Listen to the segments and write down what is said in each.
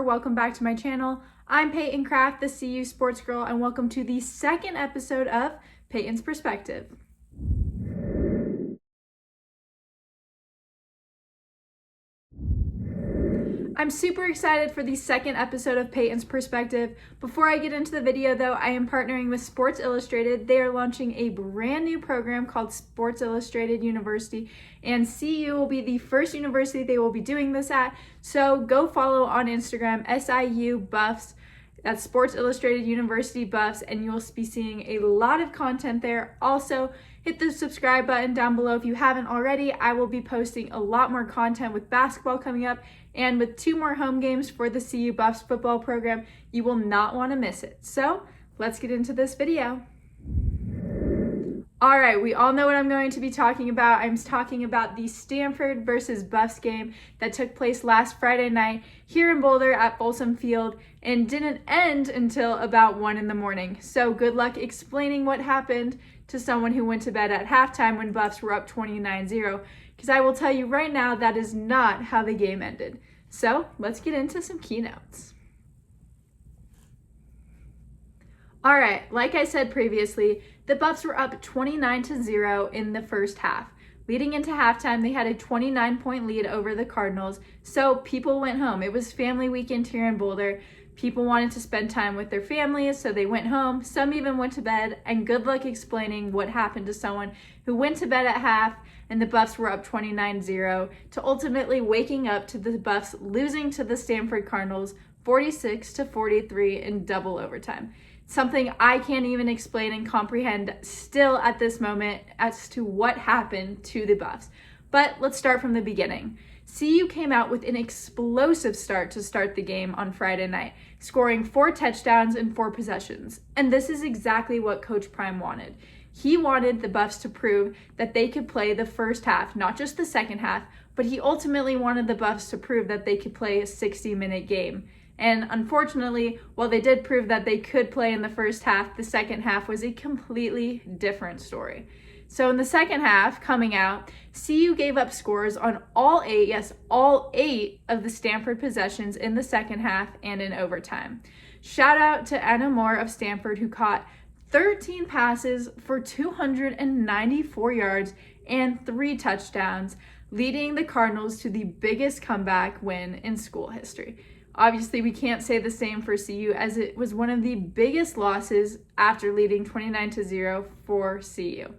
welcome back to my channel. I'm Payton Kraft, the CU Sports Girl, and welcome to the second episode of Payton's Perspective. I'm super excited for the second episode of Payton's Perspective. Before I get into the video though, I am partnering with Sports Illustrated. They are launching a brand new program called Sports Illustrated University, and CU will be the first university they will be doing this at. So go follow on Instagram, SIU Buffs. That's Sports Illustrated University Buffs, and you will be seeing a lot of content there. Also, hit the subscribe button down below if you haven't already. I will be posting a lot more content with basketball coming up, and with 2 more home games for the CU Buffs football program. You will not want to miss it. So let's get into this video. All right, we all know what I'm going to be talking about. I'm talking about the Stanford versus Buffs game that took place last Friday night here in Boulder at Folsom Field and didn't end until about 1 in the morning. So good luck explaining what happened to someone who went to bed at halftime when Buffs were up 29-0, because I will tell you right now that is not how the game ended. So let's get into some keynotes. All right, like I said previously, the Buffs were up 29-0 in the first half. Leading into halftime, they had a 29-point lead over the Cardinals, so people went home. It was family weekend here in Boulder. People wanted to spend time with their families, so they went home. Some even went to bed, and good luck explaining what happened to someone who went to bed at half and the Buffs were up 29-0 to ultimately waking up to the Buffs losing to the Stanford Cardinals 46-43 in double overtime. Something I can't even explain and comprehend still at this moment as to what happened to the Buffs. But let's start from the beginning. CU came out with an explosive start to start the game on Friday night, scoring 4 touchdowns in 4 possessions. And this is exactly what Coach Prime wanted. He wanted the Buffs to prove that they could play the first half, not just the second half, but he ultimately wanted the Buffs to prove that they could play a 60-minute game. And unfortunately, while they did prove that they could play in the first half, the second half was a completely different story. So in the second half, coming out, CU gave up scores on all 8 of the Stanford possessions in the second half and in overtime. Shout out to Anna Moore of Stanford, who caught 13 passes for 294 yards and 3 touchdowns, leading the Cardinals to the biggest comeback win in school history. Obviously, we can't say the same for CU, as it was one of the biggest losses after leading 29-0 for CU.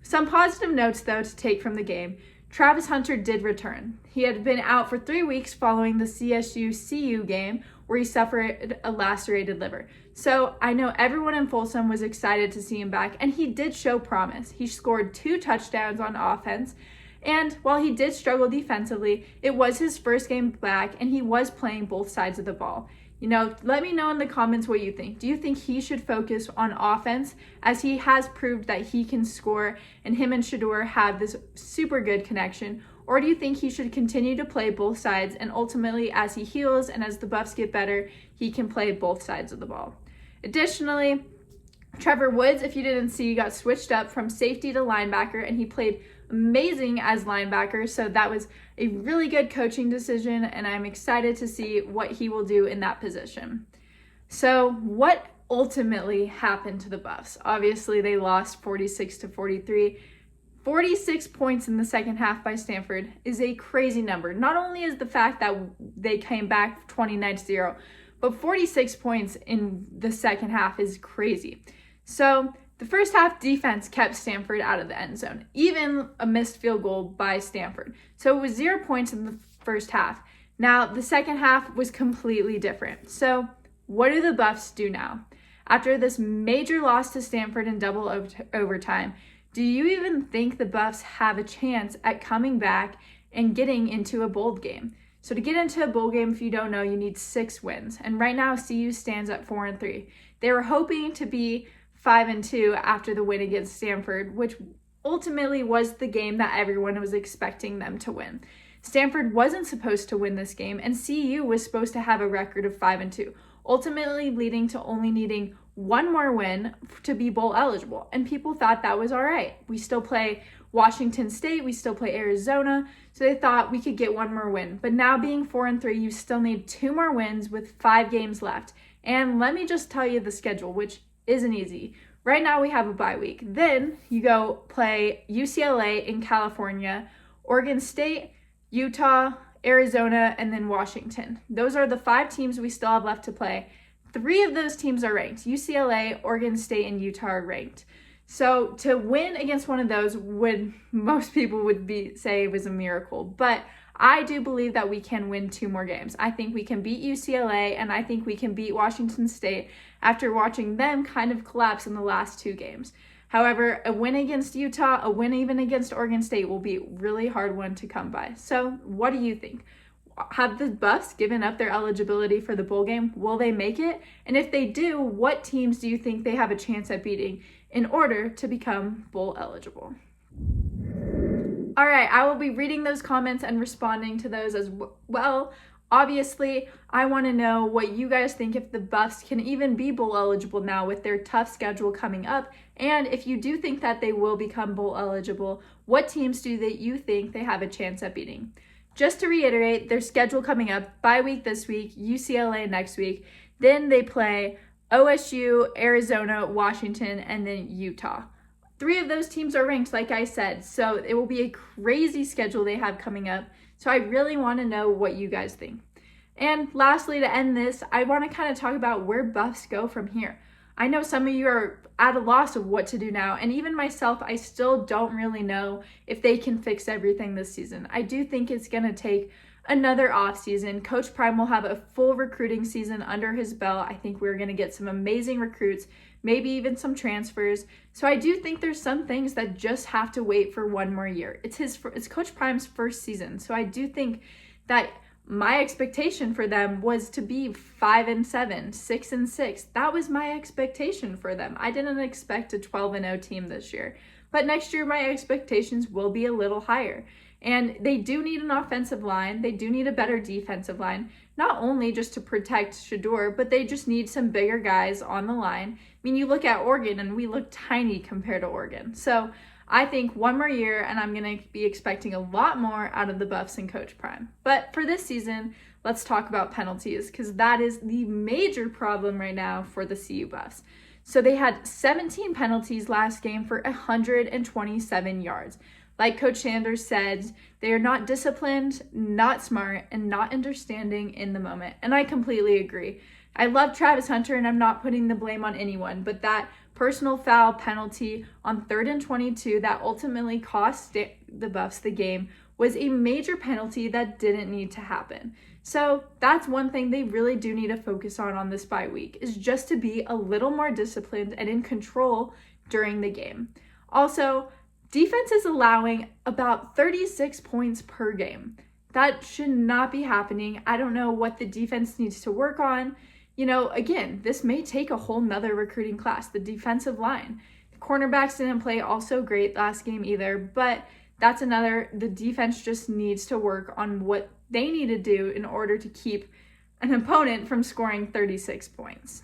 Some positive notes, though, to take from the game. Travis Hunter did return. He had been out for 3 weeks following the CSU-CU game, where he suffered a lacerated liver. So I know everyone in Folsom was excited to see him back, and he did show promise. He scored 2 touchdowns on offense, and while he did struggle defensively, it was his first game back, and he was playing both sides of the ball. Let me know in the comments what you think. Do you think he should focus on offense, as he has proved that he can score and him and Shador have this super good connection? Or do you think he should continue to play both sides, and ultimately as he heals and as the Buffs get better, he can play both sides of the ball? Additionally, Trevor Woods, if you didn't see, got switched up from safety to linebacker, and he played amazing as linebacker. So that was a really good coaching decision, and I'm excited to see what he will do in that position. So what ultimately happened to the Buffs? Obviously, they lost 46-43. 46 points in the second half by Stanford is a crazy number. Not only is the fact that they came back 29-0, but 46 points in the second half is crazy. So the first half defense kept Stanford out of the end zone, even a missed field goal by Stanford. So it was 0 points in the first half. Now, the second half was completely different. So what do the Buffs do now? After this major loss to Stanford in double overtime, do you even think the Buffs have a chance at coming back and getting into a bowl game? So to get into a bowl game, if you don't know, you need 6 wins. And right now, CU stands at 4-3. They were hoping to be 5-2 after the win against Stanford, which ultimately was the game that everyone was expecting them to win. Stanford wasn't supposed to win this game, and CU was supposed to have a record of 5-2, ultimately leading to only needing one more win to be bowl eligible. And people thought that was all right. We still play Washington State, we still play Arizona, so they thought we could get one more win. But now being 4-3, you still need 2 more wins with 5 games left. And let me just tell you the schedule, which isn't easy. Right now we have a bye week. Then you go play UCLA in California, Oregon State, Utah, Arizona, and then Washington. Those are the 5 teams we still have left to play. 3 of those teams are ranked. UCLA, Oregon State, and Utah are ranked. So to win against one of those most people would say was a miracle. But I do believe that we can win 2 more games. I think we can beat UCLA, and I think we can beat Washington State after watching them kind of collapse in the last 2 games. However, a win against Utah, a win even against Oregon State will be a really hard one to come by. So what do you think? Have the Buffs given up their eligibility for the bowl game? Will they make it? And if they do, what teams do you think they have a chance at beating in order to become bowl eligible? All right, I will be reading those comments and responding to those as well. Obviously, I want to know what you guys think if the Buffs can even be bowl eligible now with their tough schedule coming up. And if you do think that they will become bowl eligible, what teams do you think they have a chance at beating? Just to reiterate, their schedule coming up, bye week this week, UCLA next week. Then they play OSU, Arizona, Washington, and then Utah. 3 of those teams are ranked, like I said, so it will be a crazy schedule they have coming up. So I really want to know what you guys think. And lastly, to end this, I want to kind of talk about where Buffs go from here. I know some of you are at a loss of what to do now, and even myself, I still don't really know if they can fix everything this season. I do think it's going to take another off season. Coach Prime will have a full recruiting season under his belt. I think we're going to get some amazing recruits, maybe even some transfers. So I do think there's some things that just have to wait for one more year. It's Coach Prime's first season. So I do think that my expectation for them was to be 5-7, 6-6. That was my expectation for them. I didn't expect a 12-0 team this year. But next year, my expectations will be a little higher. And they do need an offensive line. They do need a better defensive line, not only just to protect Shedeur, but they just need some bigger guys on the line. I mean, you look at Oregon, and we look tiny compared to Oregon. So I think one more year, and I'm going to be expecting a lot more out of the Buffs and Coach Prime. But for this season, let's talk about penalties, because that is the major problem right now for the CU Buffs. So they had 17 penalties last game for 127 yards. Like Coach Sanders said, they are not disciplined, not smart, and not understanding in the moment. And I completely agree. I love Travis Hunter, and I'm not putting the blame on anyone, but that personal foul penalty on 3rd and 22 that ultimately cost the Buffs the game was a major penalty that didn't need to happen. So that's one thing they really do need to focus on this bye week, is just to be a little more disciplined and in control during the game. Also, defense is allowing about 36 points per game. That should not be happening. I don't know what the defense needs to work on. You know, again, this may take a whole nother recruiting class, the defensive line. The cornerbacks didn't play also great last game either, but that's the defense just needs to work on what they need to do in order to keep an opponent from scoring 36 points.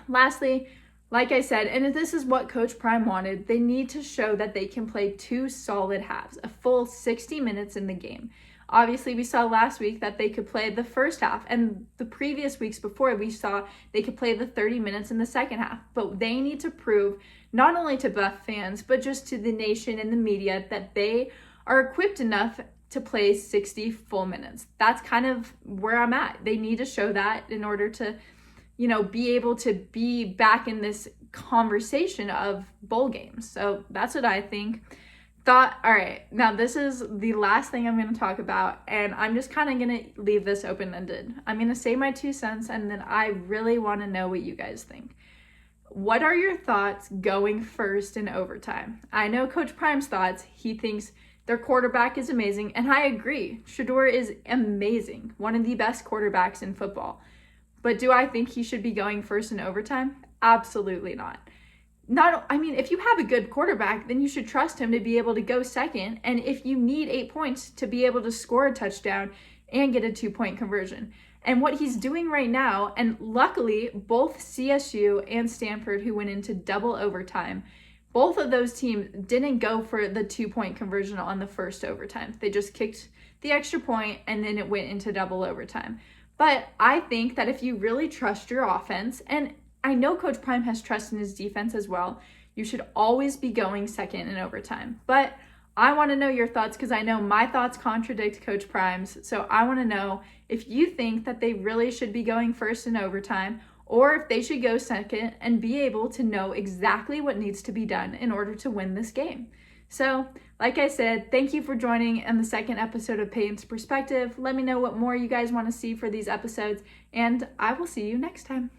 Lastly, like I said, and this is what Coach Prime wanted, they need to show that they can play 2 solid halves, a full 60 minutes in the game. Obviously, we saw last week that they could play the first half, and the previous weeks before we saw they could play the 30 minutes in the second half. But they need to prove, not only to Buff fans, but just to the nation and the media, that they are equipped enough to play 60 full minutes. That's kind of where I'm at. They need to show that in order to, be able to be back in this conversation of bowl games. So that's what I think. All right, now this is the last thing I'm going to talk about, and I'm just kind of going to leave this open-ended. I'm going to say my 2 cents, and then I really want to know what you guys think. What are your thoughts going first in overtime? I know Coach Prime's thoughts. He thinks their quarterback is amazing, and I agree. Shedeur is amazing, one of the best quarterbacks in football. But do I think he should be going first in overtime? Absolutely not. If you have a good quarterback, then you should trust him to be able to go second. And if you need 8 points, to be able to score a touchdown and get a 2-point conversion. And what he's doing right now, and luckily both CSU and Stanford, who went into double overtime, both of those teams didn't go for the 2-point conversion on the first overtime. They just kicked the extra point and then it went into double overtime. But I think that if you really trust your offense, and I know Coach Prime has trust in his defense as well, you should always be going second in overtime. But I want to know your thoughts because I know my thoughts contradict Coach Prime's. So I want to know if you think that they really should be going first in overtime or if they should go second and be able to know exactly what needs to be done in order to win this game. So, like I said, thank you for joining in the second episode of Payton's Perspective. Let me know what more you guys want to see for these episodes, and I will see you next time.